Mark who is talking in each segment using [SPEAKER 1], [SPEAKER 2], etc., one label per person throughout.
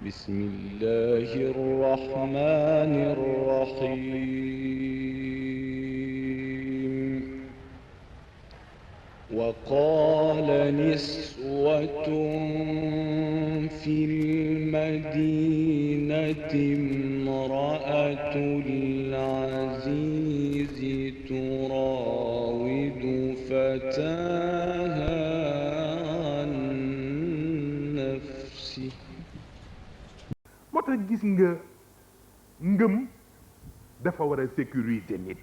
[SPEAKER 1] بسم الله الرحمن الرحيم وقال نسوة في المدينة امرأة العزيز تراود فتاها عن نفسه
[SPEAKER 2] moo tax gis nga ngëm dafa war a sécuriser nit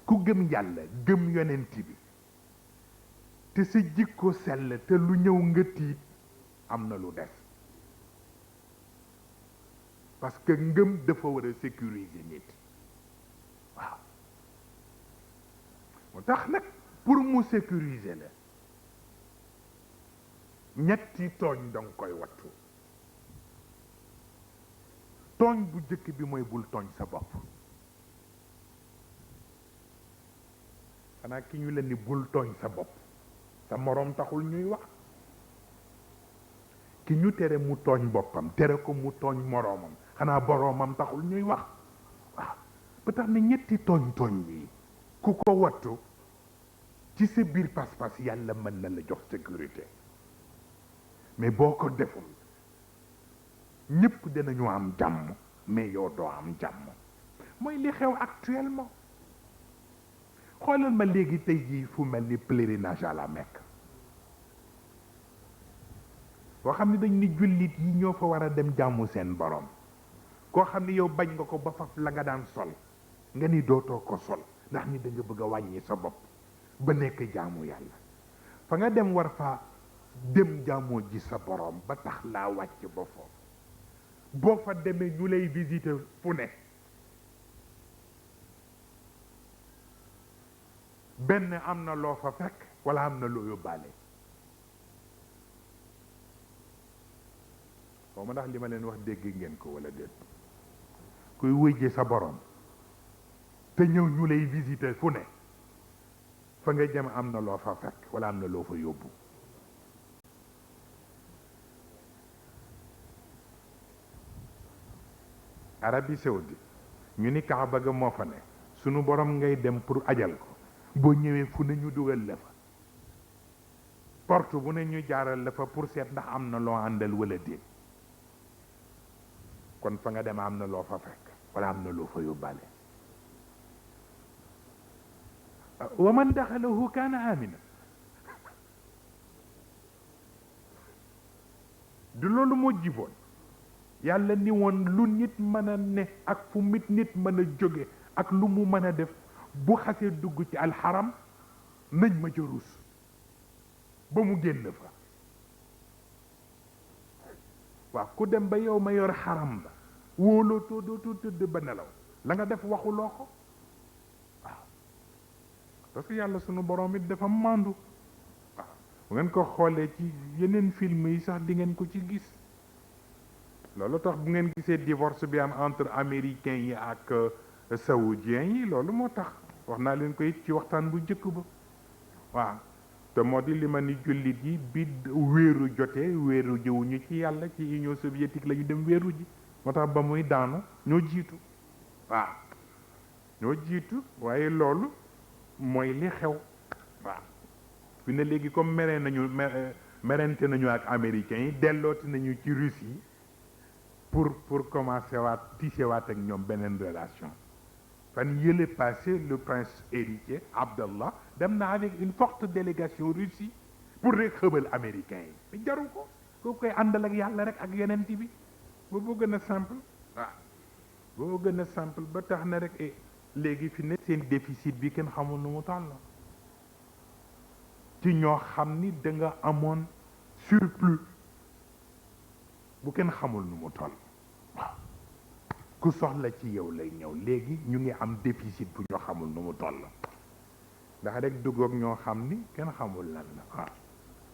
[SPEAKER 2] ku gëm yàlla gëm yonent bi te sa jikko sell te lu ñëw nga tiit am na lu des parce que ngëm dafa war a sécuriser nit waaw moo tax nag pour mu sécuriser la ñetti tooñ danga koy wattu tooñ bu jëkk bi mooy bul tooñ sa bopp xanaa ki ñu leen ni bul tooñ sa bopp sa moroom taxul ñuy wax ki ñu tere mu tooñ boppam tere ko mu tooñ moroomam xanaa boroomam taxul ñuy wax waaw ba tax ne ñetti tooñ yi ku ko wattu ci sa biir pas-pas yàlla mën na la jox sécurité mais boo ko deful ñëpp dinañu am jàmm mais yow doo am jàmm mooy li xew actuellement xoolal ma léegi tey jii fu mel ni pèlerinage à la Mecque boo xam ne dañ ni jullit yi ñoo fa war a dem jàmmu seen borom koo xam ne yow bañ nga ko ba faf la nga daan sol nga ni dootoo ko sol ndax ni da nga bëgg a wàññi sa bopp ba nekk jaamu yàlla fa nga dem war fa dem jaamoo ji sa borom ba tax laa wàcc ba foofu boo fa demee ñu lay visiter fu ne benn am na loo fa fekk walla am na loo yóbbaale xaw ma ndax li ma leen wax dégg ngeen ko walla déet kuy wëjje sa borom te ñëw ñu lay visiter fu ne fa nga jëm am na loo fa fekk walla am na loo fa yóbbu Arabie Saoudite ñu ni Kaaba ga moo fa ne sunu borom ngay dem pour ajal ko boo ñëwee fu ne ñu dugal la fa porte bu ne ñu jaaral la fa pour seet ndax am na loo àndal wala déet kon fa nga dem am na loo fa fekk wala am na loo fa yóbbaale wa man daxalahu kaana amina du loolu moo jiboon yàlla ni woon lu nit mën a ne ak fu nit mën a jóge ak lu mu mën a def bu xasee dugg ci alxaram nañ ma ca ruus ba mu génn fa waaw ku dem ba yow ma yor xaram ba wóolootoo dootoo tëdd ba nelaw la nga def waxuloo ko waaw parce que yàlla sunu borom it dafa màndu waaw bu ngeen ko xoolee ci yeneen film yi sax di ngeen ko ci gis loolu tax bu ngeen gisee divorce bi am entre américains yi ak saoudiens yi loolu moo tax wax naa leen ko it ci waxtaan bu njëkk ba waaw te moo di li ma ni jullit yi bi wéeru jotee wéeru jiwuñu ci yàlla ci Union soviétique la ñu dem wéeru ji moo tax ba muy daanu ñoo jiitu waaw ñoo jiitu waaye loolu mooy li xew waaw fi ne léegi comme merente nañu ak américains yi dellooti nañu ci Russie yi pour commencer waat tisser waat ak ñoom beneen relation fan yële passé le prince héritier Abdallah dem na avec une forte délégation Russie pour rek xëbal américains yi mais jaru ko koo koy àndal ak yàlla rek ak yonent bi boobu gën a simple waaw boobu gën a simple ba tax na rek léegi fi ne seen déficit bi kenn xamul nu mu toll ci ñoo xam ni da nga amoon surplus bu kenn xamul nu mu toll waaw ku soxla ci yow lay ñëw léegi ñu ngi am déficit bu ñoo xamul nu mu toll ndax rek duggoog ñoo xam ni kenn xamul lan la waaw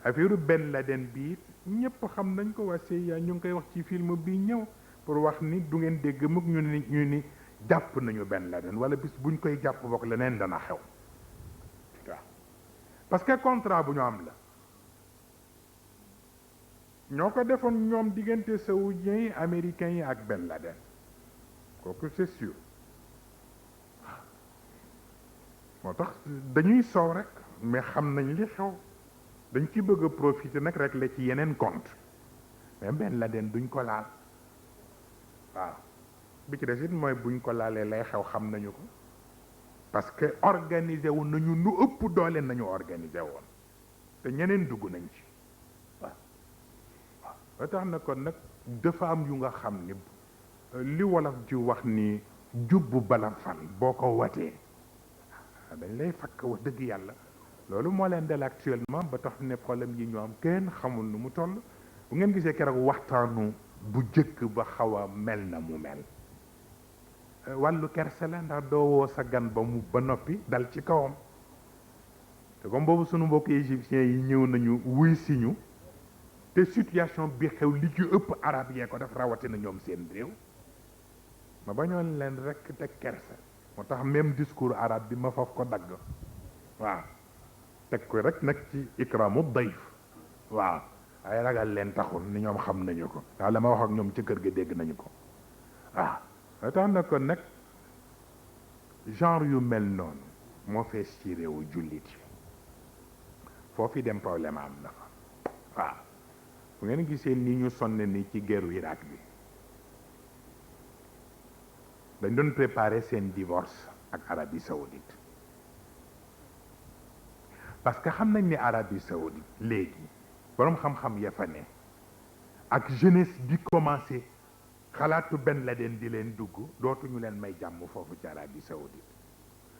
[SPEAKER 2] affaire Ben Laden bi it ñëpp xam nañ ko waa CIA ñu ngi koy wax ci film bi ñëw pour wax ni du ngeen dégg mukk ñu ni jàpp nañu Ben Laden wala bis buñ koy jàpp bokk leneen dana xew waaw parce que contrat bu ñu am la ñoo ko defoon ñoom diggante saoudiens yi américains yi ak Ben Laden kooku c'est sûr moo tax dañuy soow rek mais xam nañ li xew dañ ci bëgg a profiter nag rek la ci yeneen compte mais Ben Laden duñ ko laal waaw bi ci des it mooy buñ ko laalee lay xew xam nañu ko parce que organisé wu nañu nu ëpp doole nañu organisé woon te ñeneen dugg nañ ci waaw waaw ba tax na kon nag dafa am yu nga xam ni li wolof ji wax ni jubbu bala fan boo ko watee dañ lay fakk wax dëgg yàlla loolu moo leen dal actuellement ba tax ne problème yi ñu am kenn xamul nu mu toll bu ngeen gisee keroog waxtaanu bu jëkk ba xaw a mel na mu mel wàllu kerse la ndax doo woo sa gan ba mu ba noppi dal ci kawam te comme boobu sunu mbokk égyptiens yi ñëw nañu wuy si ñu te situation bi xew li ci ëpp arab yee ko def rawatina ñoom seen réew ma bañoon leen rek te kerse moo tax même discours arabe bi ma faf ko dagg waaw teg ko rek nag ci ikramu dayf waaw ay ragal leen taxul ni ñoom xam nañu ko waaw la ma wax ak ñoom ci kër ga dégg nañu ko waaw moo tax na ko nag genre yu mel noonu moo fees ci réewu jullit yi foofu dem problème am na fa waaw bu ngeen gisee ni ñu sonn ni ci guerru Irak bi dañ doon préparer seen divorce ak Arabie Saoudite parce que xam nañ ni Arabie Saoudite léegi boroom xam-xam ya fa ne ak jeunesse di commencer xalaatu Ben Laden di leen dugg dootuñu leen may jàmm foofu ci Arabie Saoudite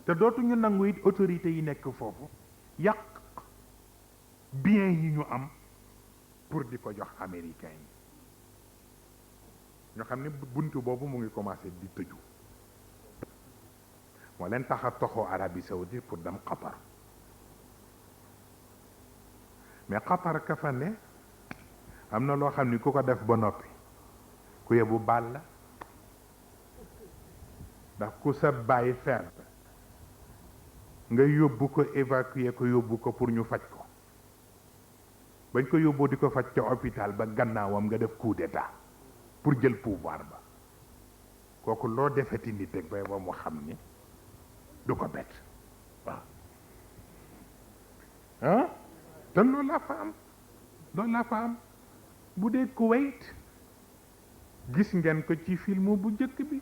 [SPEAKER 2] te dootuñu nangu it autorités yi nekk foofu yàq bien yi ñu am pour di ko jox américains yi ñoo xam ne buntu boobu mu ngi commencé di tëju moo leen tax a toxoo Arabie Saoudite pour dem Qatar mais Qatar ka fa ne am na loo xam ni ku ko def ba noppi ku yebu baal la ndax ku sa bàyyi feer nga yóbbu ko évacuer ko yóbbu ko pour ñu faj ko bañ ko yóbboo di ko faj ca hôpital ba gannaawam nga def coup d'état pour jël pouvoir ba kooku loo defeti nit rek bay ba mu xam ni du ko bett waaw ah te loolu laa fa am bu dee Kuwait gis ngeen ko ci film bu njëkk bi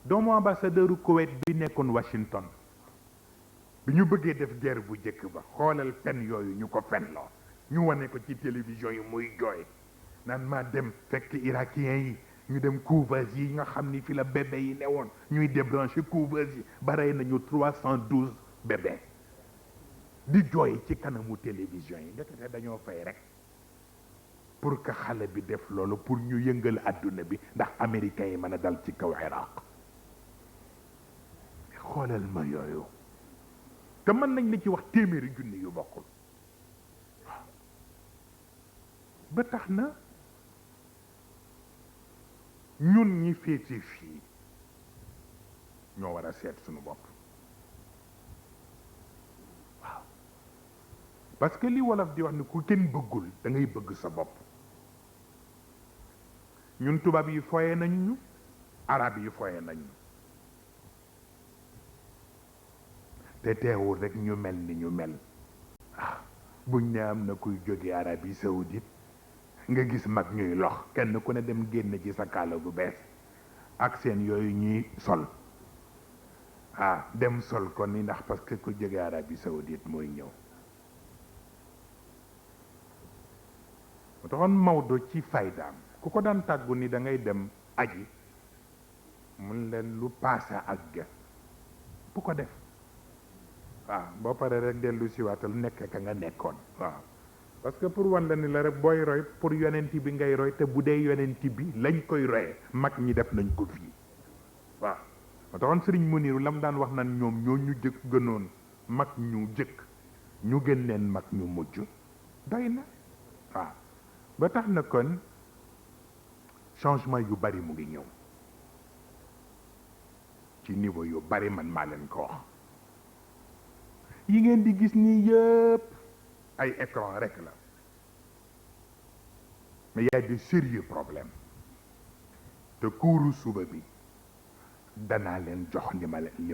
[SPEAKER 2] doomu ambassadeuru Kuwait bi nekkoon Washington bi ñu bëggee def guerre bu njëkk ba xoolal fen yooyu ñu ko fenloo ñu wane ko ci télévision yi muy jooy naan maa dem fekk irakien yi ñu dem couveuse yi nga xam ni fi la bébé yi ne woon ñuy débranché couveuse yi ba rey nañu 312 bébé di jooy ci kanamu télévision yi ndekete dañoo fay rek pour que xale bi def loolu pour ñu yëngal àdduna bi ndax américains yi mën a dal ci kaw Iraq xoolal ma yooyu te mën nañ la ci wax téeméeri junni yu bokkul waaw ba tax na ñun ñi féete fii ñoo war a seet suñu bopp waaw parce que li wolof di wax ni ku kenn bëggul da ngay bëgg sa bopp ñun tubaab yi foye nañ ñu arab yi foye nañ ñu te teewul rek ñu mel ni ñu mel buñ ne am na kuy jóge Arabie Saoudite nga gis mag ñuy lox kenn ku ne dem génn ci sa kaala bu bees ak seen yooyu ñuy sol dem sol ko ni ndax parce que ku jóge Arabie Saoudite mooy ñëw moo taxoon Maodo ci faydaam ku ko daan tàggu ni da ngay dem aji mun leen lu paasa ak ga bu ko def boo paree rek dellu siwaatal nekk ka nga nekkoon parce que pour wan la ni la rek booy roy pour yonent bi ngay roy te bu dee yonent bi lañ koy royee mag ñi def nañ ko fii moo taxoon Sëriñ Muniru la mu daan wax naan ñoom ñoo ñu jëkk gënoon mag ñu jëkk ñu gën leen mag ñu mujj doy na ba tax na kon changement yu bari mu ngi ñëw ci niveau yu bari man maa leen ko wax yi ngeen di gis nii yëpp ay écran rek la mais il y a de sérieux problèmes te kuuru suba bi danaa leen jox li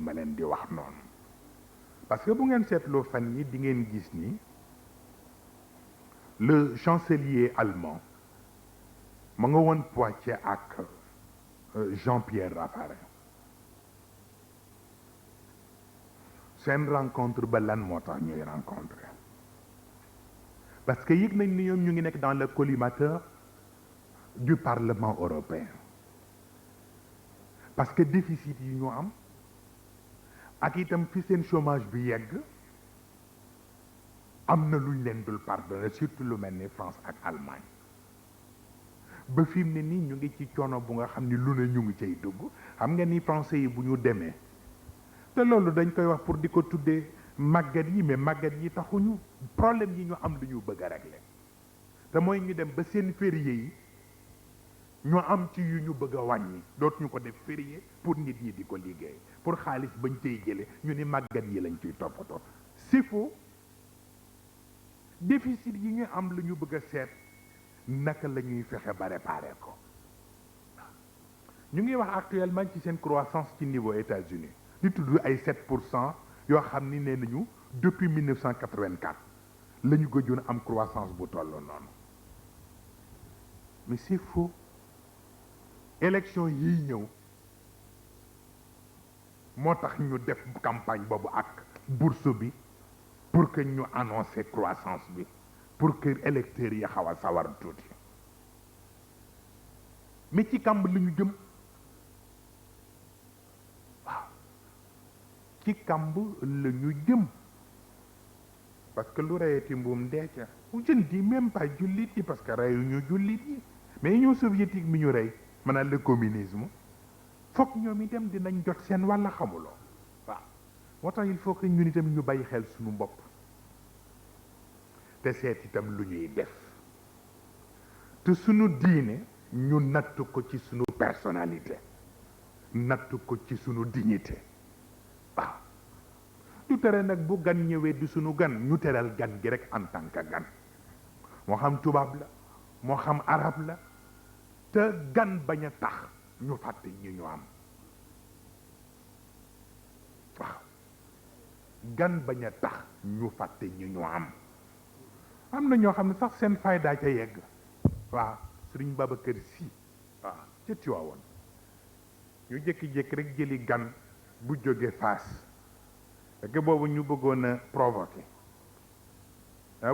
[SPEAKER 2] ma leen di wax noonu parce que bu ngeen seetloo fan yi di ngeen gis ni le chancelier allemand ma nga woon Poitiers ak Jean-Pierre Raffarin seen rencontre ba lan moo tax ñuy rencontré parce que yëg nañ ni ñoom ñu ngi nekk dans le collimateur du Parlement européen parce que déficit yi ñu am ak itam fi seen chômage bi yegg am na luñ leen dul pardonné surtout lu mel ni France ak Allemagne ba fi mu ne nii ñu ngi ci coono bu nga xam ni lu ne ñu ngi cay dugg xam nga ni français yi bu ñu demee te loolu dañ koy wax pour di ko tuddee màggat yi mais màggat yi taxuñu problème yi ñu am lu ñu bëgg a régler te mooy ñu dem ba seen férié yi ñu am ci yu ñu bëgg a wàññi dootuñu ko def férié pour nit ñi di ko liggéey pour xaalis bañ cay jële ñu ni màggat yi lañ ciy toppatoo c'est faux déficit yi ñu am lu ñu bëgg a seet naka la ñuy fexe ba réparer ko ñu ngi wax actuellement ci seen croissance ci niveau États-Unis di tudd ay 7% yoo xam ni nee nañu depuis 1984 la ñu gëjoon am croissance bu toll noonu mais c'est faux élection yiy ñëw moo tax ñu def campagne boobu ak bourse bi pour que ñu annoncer croissance bi pour que électeurs yi xaw a sawar tuuti mais ci kàmb la ñu jëm waaw ci kàmb la ñu jëm parce que lu reyati mbuum dee ca je ne dis même pas jullit yi parce que reyu ñu jullit yi mais Union soviétique mi ñu rey maanaam le communisme foog ñoom itam dinañ jot seen wàlla xamuloo waaw moo tax il faut que ñun itam ñu bàyyi xel suñu bopp te seet itam lu ñuy def te suñu diine ñu natt ko ci suñu personnalité natt ko ci suñu dignité waaw du tere nag bu gan ñëwee di suñu gan ñu teral gan gi rek en tant que gan moo xam tubaab la moo xam arab la te gan bañ a tax ñu fàtte ñi ñu am waaw gan bañ a tax ñu fàtte ñi ñu am na ñoo xam ne sax seen fayda ca yegg waaw Sëriñ Babacar Sy waaw ca Tiwaawoon ñu jékki-jékki rek jëli gan bu jóge Fass fekk boobu ñu bëggoon a provoquer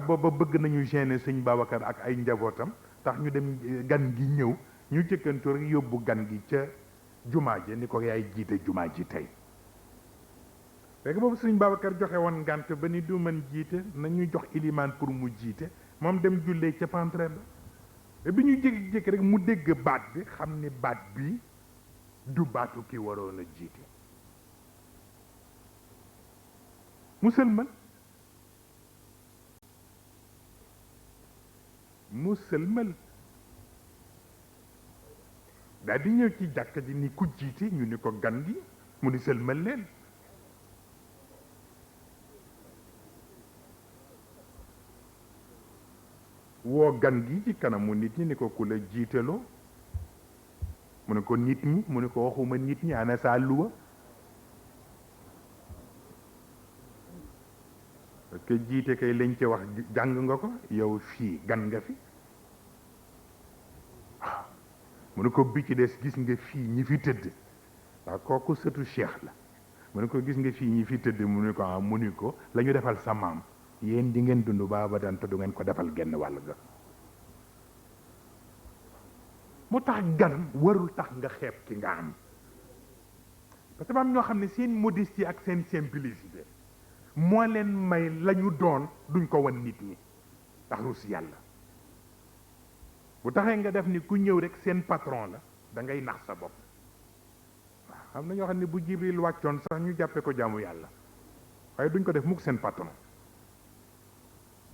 [SPEAKER 2] booba bëgg nañu gêner Sëriñ Babacar ak ay njabootam tax ñu dem gan gi ñëw ñu jëkkantu rek yóbbu gan gi ca jumaa ji ni ko yaay jiite jumaa ji tey fekk boobu Sëriñ Babacar joxe woon ngànt ba ni du mën jiite nañu jox ilimaan pour mu jiite moom dem jullee ca pentre ba te bi ñu jékki-jékki rek mu dégg baat bi xam ni baat bi du baatu ki waroon a jiite mu sëlmal daal di ñëw ci jàkka ji ni ku jiite ñu ni ko gan gi mu ni sëlmal leen woo gan gi ci kanamu nit ñi ni ko ku la jiiteloo mu ne ko nit ñi mu ne ko waxuma nit ñi ana saa luwa parce que jiite kay lañ ci wax jàng nga ko yow fii gan nga fi waaw mu ne ko bi ci des gis nga fii ñi fi tëdd waaw kooku sëtu cheikh la mu ne ko gis nga fii ñi fi tëdd mu ne ko mu ni ko la ñu defal sa maam yéen di ngeen dund ba abadan te du ngeen ko defal genn wàll ga moo tax gan warul tax nga xeeb ki nga am parce que am ñoo xam ne seen modestie ak seen simplicité moo leen may la ñu doon duñ ko wan nit ñi ndax rus yàlla bu taxee nga def ni ku ñëw rek seen patron la da ngay nax sa bopp waaw xam na ñoo xam ne bu Jibril wàccoon sax ñu jàppe ko jaamu yàlla waaye duñ ko def mukk seen patron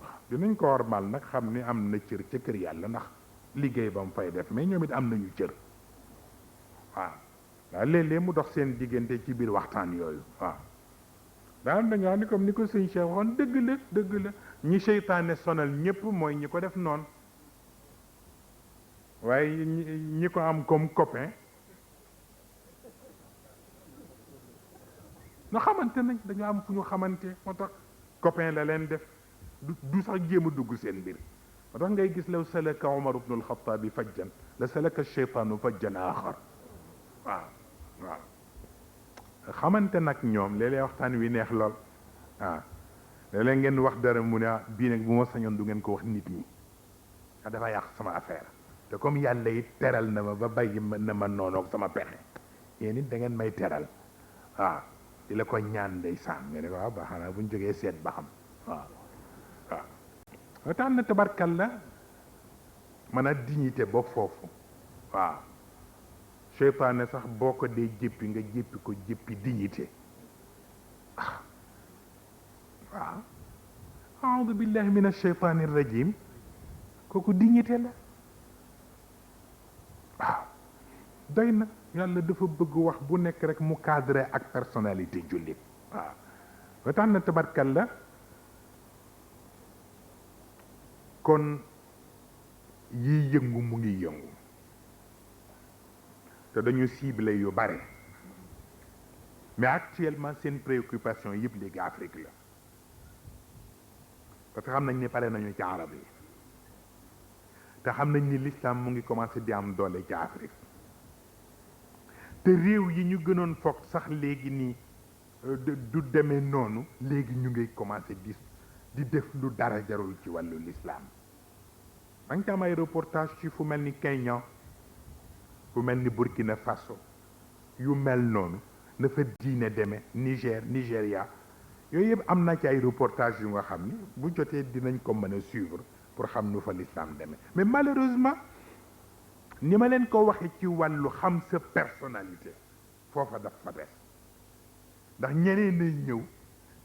[SPEAKER 2] waaw dinañ ko wormaal nag xam ni am na cër ca kër yàlla ndax liggéey ba mu fay def mais ñoom it am nañu cër waaw léeg-léeg mu dox seen diggante ci biir waxtaan yooyu waaw daal dañu wax ni comme ni ko sëñ Cheikh waxoon dëgg la ñi seytaane sonal ñëpp mooy ñi ko def noonu waaye ñi ko am comme copain nga xamante nañ dañu am fu ñu xamante moo tax copain la leen def du sax jéem a dugg seen mbir moo tax ngay gis law salaka Umar ibnu alxataabi fajjan la salaka cheytaanu fajjan axar waaw waaw xamante nag ñoom léeg-léeg waxtaan wi neex lool waaw léeg-léeg ngeen wax dara mu ne bii nag bu ma sañoon du ngeen ko wax nit ñi dafa yàq sama affaire te comme yàlla it teral na ma ba bàyyi na ma noonoog sama pexe yéen it da ngeen may teral waaw di la ko ñaan ndeysaan nga ne ko waaw ba xanaa bu ñu jógee seet ba xam waaw waaw ba tax na tabarkal la mën a dignité ba foofu waaw seytaane sax boo ko dee jéppi nga jéppi ko jéppi dignité waaw aoudu billahi min alcheytani rajim kooku dignité la waaw doy na yàlla dafa bëgg wax bu nekk rek mu cadré ak personnalité jullit waaw ba tax na tabarkal la kon yi yëngu mu ngi yëngu te dañu ciblé yu bare mais actuellement seen préoccupation yëpp léegi Afrique la parce que xam nañ ni pare nañu ci arab yi te xam nañ ni l'islam mu ngi commencé di am doole ci Afrique te réew yi ñu gënoon foog sax léegi nii du demee noonu léegi ñu ngi commencé di def lu dara jarul ci wàllu l'islam maa ngi ci am ay reportage ci fu mel ni Kenya fu mel ni Burkina Faso yu mel noonu na fa diine demee Nigéria yooyu yëpp am na ci ay reportage yu nga xam ni bu jotee dinañ ko mën a suivre pour xam nu fa l'islam demee mais malheureusement ni ma leen ko waxee ci wàllu xam sa personnalité foofa daf fa des ndax ñeneen nay ñëw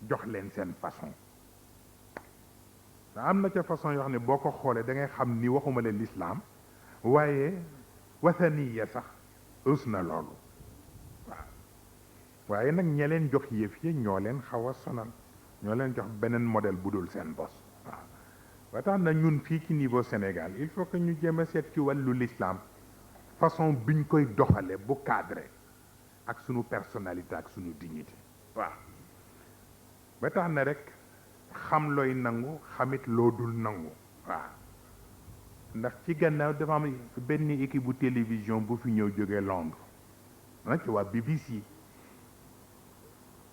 [SPEAKER 2] jox leen seen façon am na ca façon yoo xam ne boo ko xoolee da ngay xam ni waxuma leen l'islam waaye wasaniya sax ës na loolu waaw waaye nag ñe leen jox yëf yi ñoo leen xaw a sonal ñoo leen jox beneen modèle bu dul seen bos waaw ba tax na ñun fii ci niveau Sénégal il faut que ñu jéem a seet ci wàllu l'islam façon biñ koy doxale bu cadré ak sunu personnalité ak sunu dignité waaw ba tax na rek xam looy nangu xamit loo dul nangu waaw ndax ci gannaaw dafa am benn équipe bu télévision bu fi ñëw jógee Londres ci waa BBC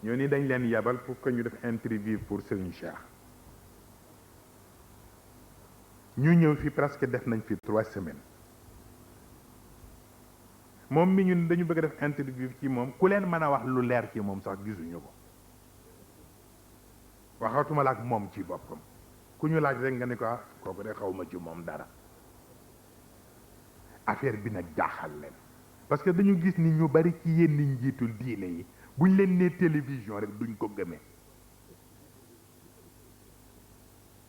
[SPEAKER 2] ñoo ni dañ leen yabal pour que ñu def interview pour Serigne Cheikh ñu ñëw fi presque def nañ fi 3 semaines moom mi ñun dañu bëgg def interview ci moom ku leen mën a wax lu leer ci moom sax gisuñu ko waxatuma la ak moom ci boppam ku ñu laaj rek nga ne ko kooku de xawma ci moom dara affaire bi nag jaaxal leen parce que dañu gis ni ñu bari ci yenn njiitul diine yi buñ leen nee télévision rek duñ ko gëmee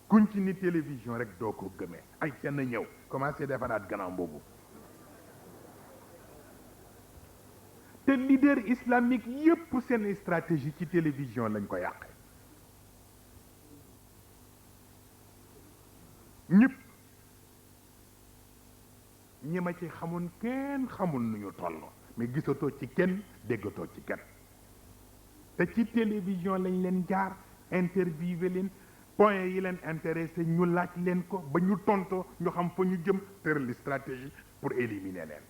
[SPEAKER 2] kuñ ci ni télévision rek doo ko gëmee ay kenn ñëw commencé defaraat gannaaw boobu te leader islamique yépp seen stratégie ci télévision lañ ko yàqe ñëpp ñi ma ci xamoon kenn xamul nu ñu toll mais gisatoo ci kenn déggatoo ci kenn te ci télévision lañ leen jaar interviewé leen point yi leen intéressé ñu laaj leen ko ba ñu tontoo ñu xam fa ñu jëm tëral stratégie pour éliminer leen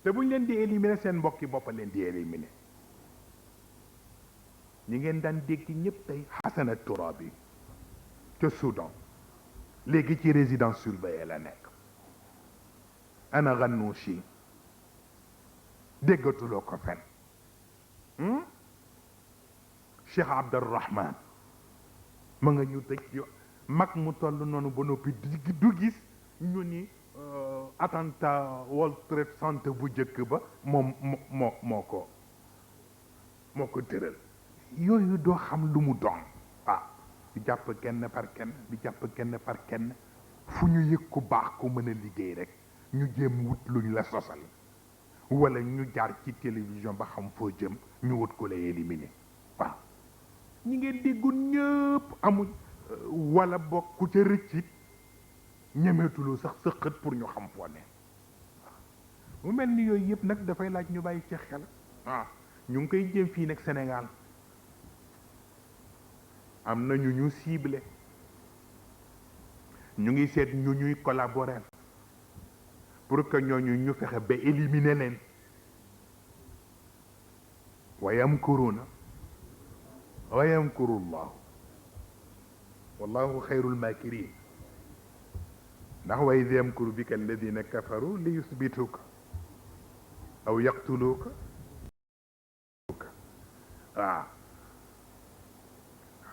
[SPEAKER 2] te bu ñu leen di éliminer seen mbokki boppa leen di éliminer ñi ngeen daan dégg ñëpp tey Hassan Tourabi ca Soudan léegi ci résidence surveillée la nekk ana Ghannouchi déggatuloo ko fen Cheikh Abdurrahman ma nga ñu tëj yo mag mu toll noonu ba noppi du gis ñu ni attentat World Trade Center bu njëkk ba moom moo ko tëral yooyu doo xam lu mu doon di jàpp kenn par kenn di jàpp kenn par kenn fu ñu yëg ku baax ku mën a liggéey rek ñu jéem wut luñ la sosal wala ñu jaar ci télévision ba xam foo jëm ñu wut ko lay éliminer waaw ñi ngeen déggoon ñëpp amuñ wala bokk ku ca rëccit ñemeetuloo sax sëqët pour ñu xam foo ne mu mel ni yooyu yëpp nag dafay laaj ñu bàyyi ci xel. ñu ngi koy jéem fii nag Sénégal am na ñu ciblé ñu ngi seet ñu ñuy collaborer pour que ñooñu ñu fexe ba éliminer leen. wa yamkuruuna wa yamkuru llahu wallahu xayrul makirin. ndax wa id yamkuru bika alladina kafaru li yusbituka aw yaqtuluka. waaw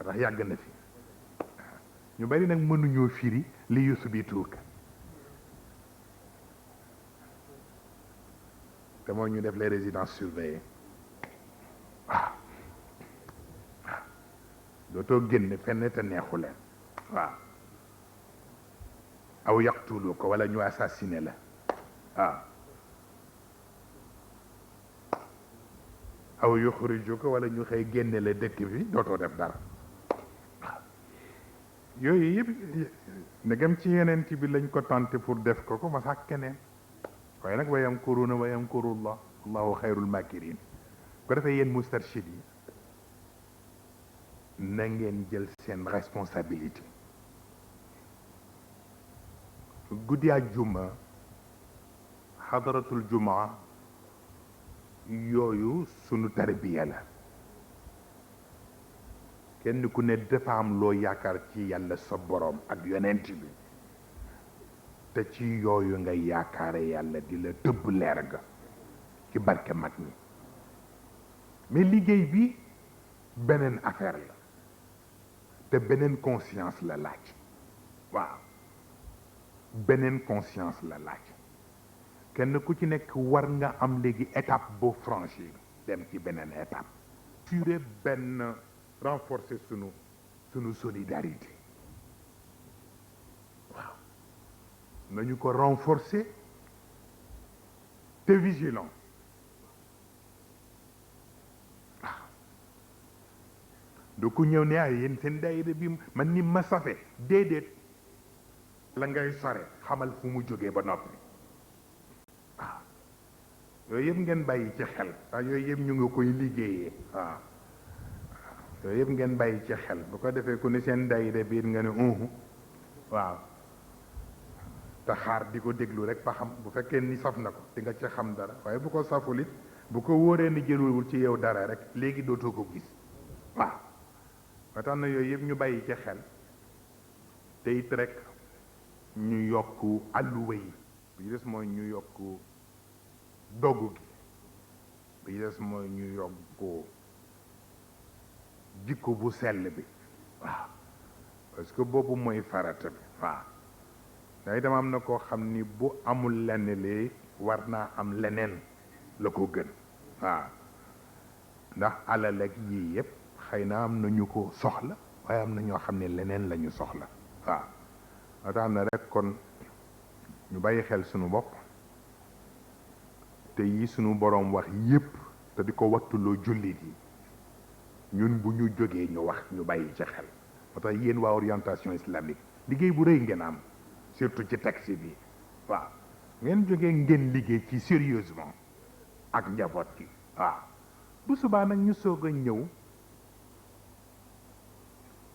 [SPEAKER 2] ndax yàgg na fi ñu bari nag mënuñoo firi li yusbituka te moo ñu def les résidences surveillées. waaw waaw dootoo génn fenn te neexu leen. waaw aw yaqtulu ko wala ñu assassiné la. waaw aw yuxriju ko wala ñu xëy génne la dëkk bi dootoo def dara. waaw yooyu yëpp ndegam ci yeneen bi lañ ko tenté pour def ko ma sax keneen. waaye nag wa yamkuruuna wa yamkurullah wallahu xayrul makirin. ko defee yéen mustarchid yi na ngeen jël seen responsabilité. guddi àjjuma xadaratul jumaa yooyu sunu tarbiya la. kenn ku ne dafa am loo yaakaar ci yàlla sa boroom ak yonent bi te ci yooyu nga yaakaare yàlla di la tëbb leer ga ci barke mag ñi. mais liggéey bi beneen affaire la te beneen conscience la laaj. waaw beneen conscience la laaj. kenn ku ci nekk war nga am léegi étape boo franchir dem ci beneen étape. assurer benn renforcer sunu solidarité. waaw nañu ko renforcer te vigilant. du ku ñëw ne ay yéen seen daayira bi man ni ma safe déedéet la ngay sore xamal fu mu jógee ba noppi. waaw yooyu yëpp ngeen bàyyi ci xel. waaw yooyu yëpp ñu nga koy liggéeyee. waaw yooyu yëpp ngeen bàyyi ci xel bu ko defee ku ne seen daayira biir nga ne waaw te xaar di ko déglu rek ba xam bu fekkee ni saf na ko di nga ci xam dara waaye bu ko saful it bu ko wóoree ni jëlul ci yow dara rek léegi dootoo ko gis. waaw ba tax na yooyu yëpp ñu bàyyi ci xel te it rek ñu yokk alluwa yi. bi des mooy ñu yokk dogu gi. bi des mooy ñu yokk jikko bu sell bi. waaw parce que boobu mooy farata bi. waaw da itam am na koo xam ni bu amul lenn lee war naa am leneen la ko gën. waaw ndax alal ak yii yëpp xëy na am na ñu ko soxla waaye am na ñoo xam ne leneen la ñu soxla. waaw moo tax na rek kon ñu bàyyi xel sunu bopp te yi sunu boroom wax yépp te di ko wattuloo jullit yi ñun bu ñu jógee ñu wax ñu bàyyi ci xel. moo tax yéen waa orientation islamique liggéey bu rëy ngeen am surtout ci texte bi. waaw ngeen jógee ngeen liggéey ci sérieusement ak njaboot gi. waaw bu subaa nag ñu soog a ñëw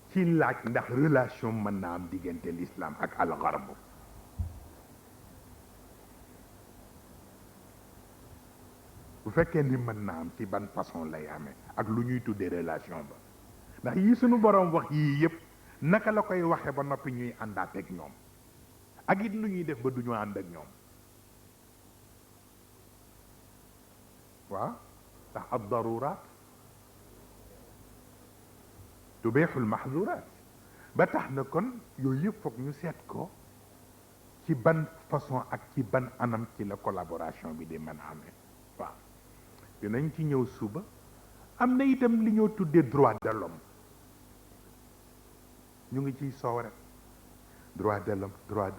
[SPEAKER 2] ci laaj ndax relation mën na am diggante l'islam ak al-gharb. bu fekkee ni mën na am ci ban façon lay amee ak lu ñuy tuddee relation ba ndax yi suñu boroom wax yii yëpp naka la koy waxee ba noppi ñuy àndaat ak ñoom ak it lu ñuy def ba du ñu ànd ak ñoom. waaw ndax ad darurat tubeexul mahdurat ba tax na kon yooyu yëpp foog ñu seet ko ci ban façon ak ci ban anam ci la collaboration bi di mën a amee. waaw dinañ ci ñëw suba. am na itam li ñoo tuddee droit de l'homme ñu ngi ciy soow rek droit de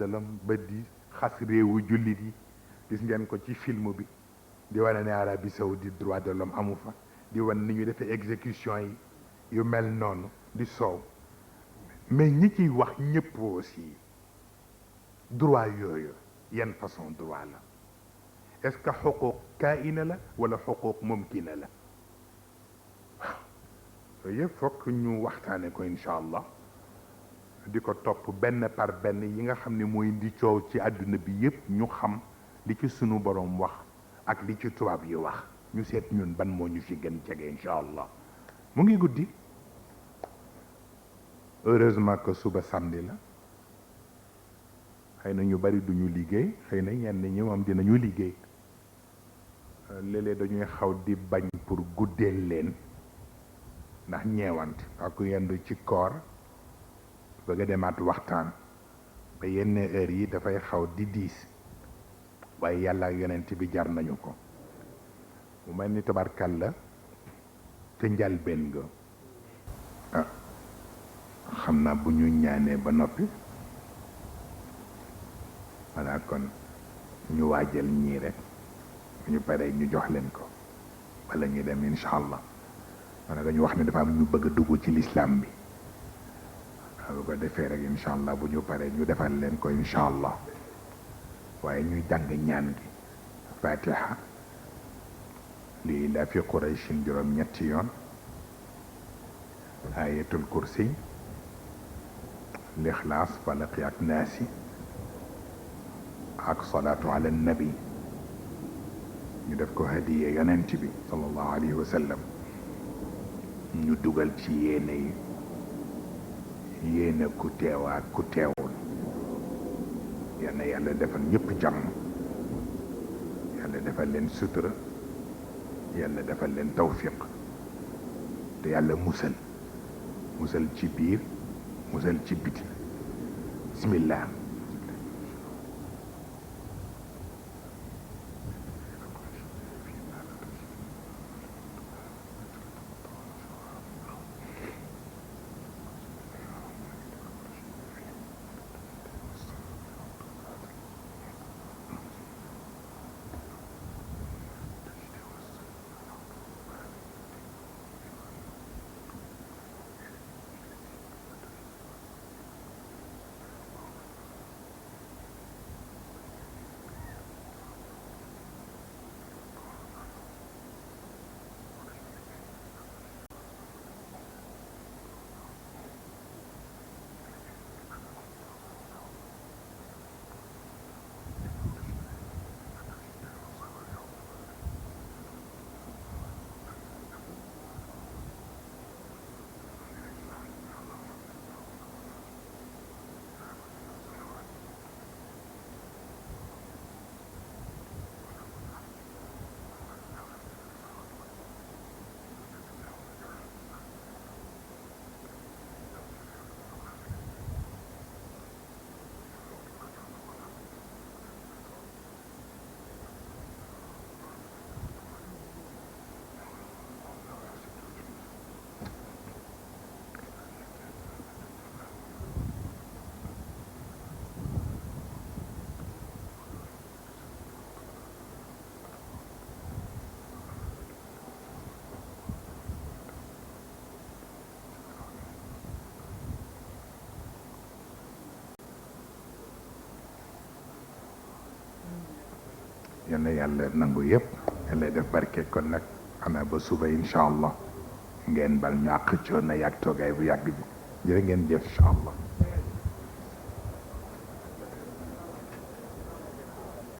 [SPEAKER 2] l'homme ba di xas réewu jullit yi. gis ngeen ko ci film bi di wane ne Arabie Saoudite droit de l'homme amu fa di wane ni ñu defee exécution yi yu mel noonu di soow mais ñi ciy wax ñëpp aussi droit yooyu yan façon droit la est-ce que xuquuq kaa'ina la wala xuquuq mumkina la yooyu yëpp fokk ñu waxtaane ko incha allah di ko topp benn par benn yi nga xam ne mooy indi coow ci àdduna bi yëpp ñu xam li ci sunu borom wax ak li ci tubaab yi wax ñu seet ñun ban moo ñu ci gën jege incha allah mu ngi guddi heureusement que suba samedi la xëy na ñu bari duñu liggéey xëy na ñenn ñi moom dinañu liggéey léeg-léeg dañuy xaw di bañ pour guddeel leen ndax ñeewant ak yendu ci koor bëgg a demaat waxtaan ba yenn heure yi dafay xaw di diis waaye yàlla ak yonent bi jar nañu ko mu mel ni tabarkàlla ca njalbeen nga ah xam naa bu ñu ñaanee ba noppi voilà kon ñu waajal ñii rek bu ñu paree ñu jox leen ko wala ñu dem incha allah wala dañu wax ne dafa am ñu bëgg a dugg ci lislaam bi bu ko defee rek incha allah bu ñu paree ñu defal leen ko incha allah waaye ñuy jàng ñaan gi fatiha lii la fi qurayshin juróom ñetti yoon ayatul kursi lixlaas falaqi ak naasi ak salaatu ala nabi ñu def ko hadiya yonent bi sallallahu alayhi wa sallam ñu dugal ci yéene yi yéene ku teew ak ku teewul yal na yàlla defal ñëpp jàmm yàlla defal leen sutura yàlla defal leen tawfiq te yàlla musal ci biir musal ci biti bismillah yal na yàlla nangu yëpp yàlla def barke kon nag xanaa ba suba incha allah ngeen bal ñu àq coono yàgg toogaay bu yàgg bi jërë ngeen jëf incha allah